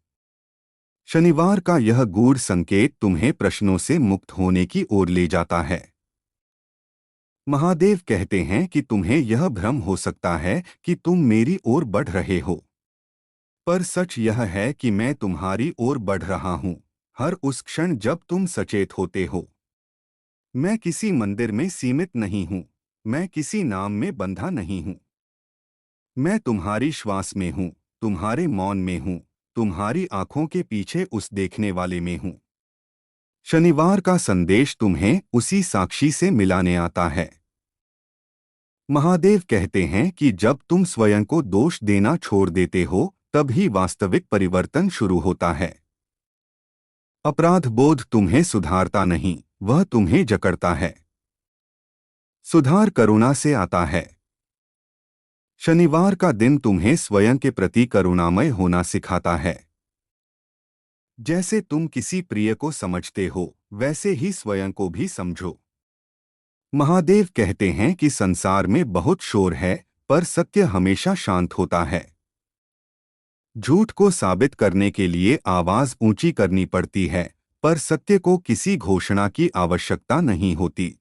शनिवार का यह गूढ़ संकेत तुम्हें प्रश्नों से मुक्त होने की ओर ले जाता है। महादेव कहते हैं कि तुम्हें यह भ्रम हो सकता है कि तुम मेरी ओर बढ़ रहे हो, पर सच यह है कि मैं तुम्हारी ओर बढ़ रहा हूं, हर उस क्षण जब तुम सचेत होते हो। मैं किसी मंदिर में सीमित नहीं हूं, मैं किसी नाम में बंधा नहीं हूं। मैं तुम्हारी श्वास में हूं, तुम्हारे मौन में हूं, तुम्हारी आंखों के पीछे उस देखने वाले में हूं। शनिवार का संदेश तुम्हें उसी साक्षी से मिलाने आता है। महादेव कहते हैं कि जब तुम स्वयं को दोष देना छोड़ देते हो तब ही वास्तविक परिवर्तन शुरू होता है। अपराध बोध तुम्हें सुधारता नहीं, वह तुम्हें जकड़ता है। सुधार करुणा से आता है। शनिवार का दिन तुम्हें स्वयं के प्रति करुणामय होना सिखाता है। जैसे तुम किसी प्रिय को समझते हो वैसे ही स्वयं को भी समझो। महादेव कहते हैं कि संसार में बहुत शोर है, पर सत्य हमेशा शांत होता है। झूठ को साबित करने के लिए आवाज ऊंची करनी पड़ती है, पर सत्य को किसी घोषणा की आवश्यकता नहीं होती।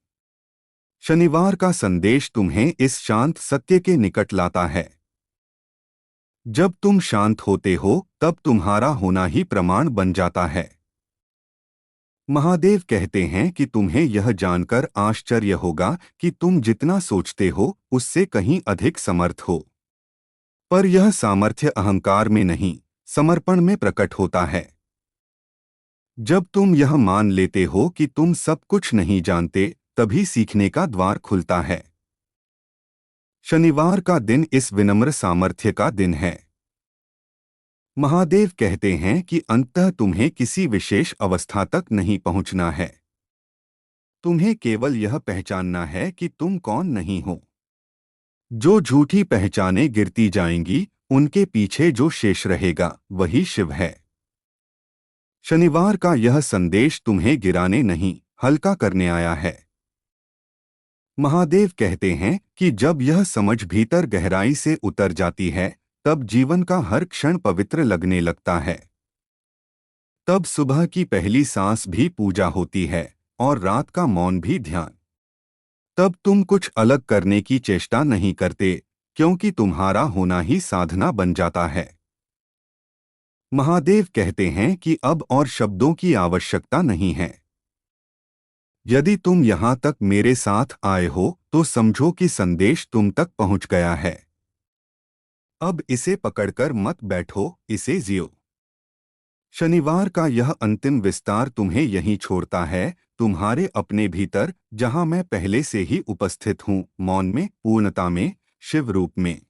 शनिवार का संदेश तुम्हें इस शांत सत्य के निकट लाता है। जब तुम शांत होते हो तब तुम्हारा होना ही प्रमाण बन जाता है। महादेव कहते हैं कि तुम्हें यह जानकर आश्चर्य होगा कि तुम जितना सोचते हो उससे कहीं अधिक समर्थ हो। पर यह सामर्थ्य अहंकार में नहीं, समर्पण में प्रकट होता है। जब तुम यह मान लेते हो कि तुम सब कुछ नहीं जानते, तभी सीखने का द्वार खुलता है। शनिवार का दिन इस विनम्र सामर्थ्य का दिन है। महादेव कहते हैं कि अंततः तुम्हें किसी विशेष अवस्था तक नहीं पहुंचना है। तुम्हें केवल यह पहचानना है कि तुम कौन नहीं हो। जो झूठी पहचानें गिरती जाएंगी, उनके पीछे जो शेष रहेगा वही शिव है। शनिवार का यह संदेश तुम्हें गिराने नहीं, हल्का करने आया है। महादेव कहते हैं कि जब यह समझ भीतर गहराई से उतर जाती है तब जीवन का हर क्षण पवित्र लगने लगता है। तब सुबह की पहली सांस भी पूजा होती है और रात का मौन भी ध्यान। तब तुम कुछ अलग करने की चेष्टा नहीं करते, क्योंकि तुम्हारा होना ही साधना बन जाता है। महादेव कहते हैं कि अब और शब्दों की आवश्यकता नहीं है। यदि तुम यहाँ तक मेरे साथ आए हो तो समझो कि संदेश तुम तक पहुँच गया है। अब इसे पकड़कर मत बैठो, इसे जियो। शनिवार का यह अंतिम विस्तार तुम्हें यहीं छोड़ता है, तुम्हारे अपने भीतर, जहां मैं पहले से ही उपस्थित हूँ, मौन में, पूर्णता में, शिव रूप में।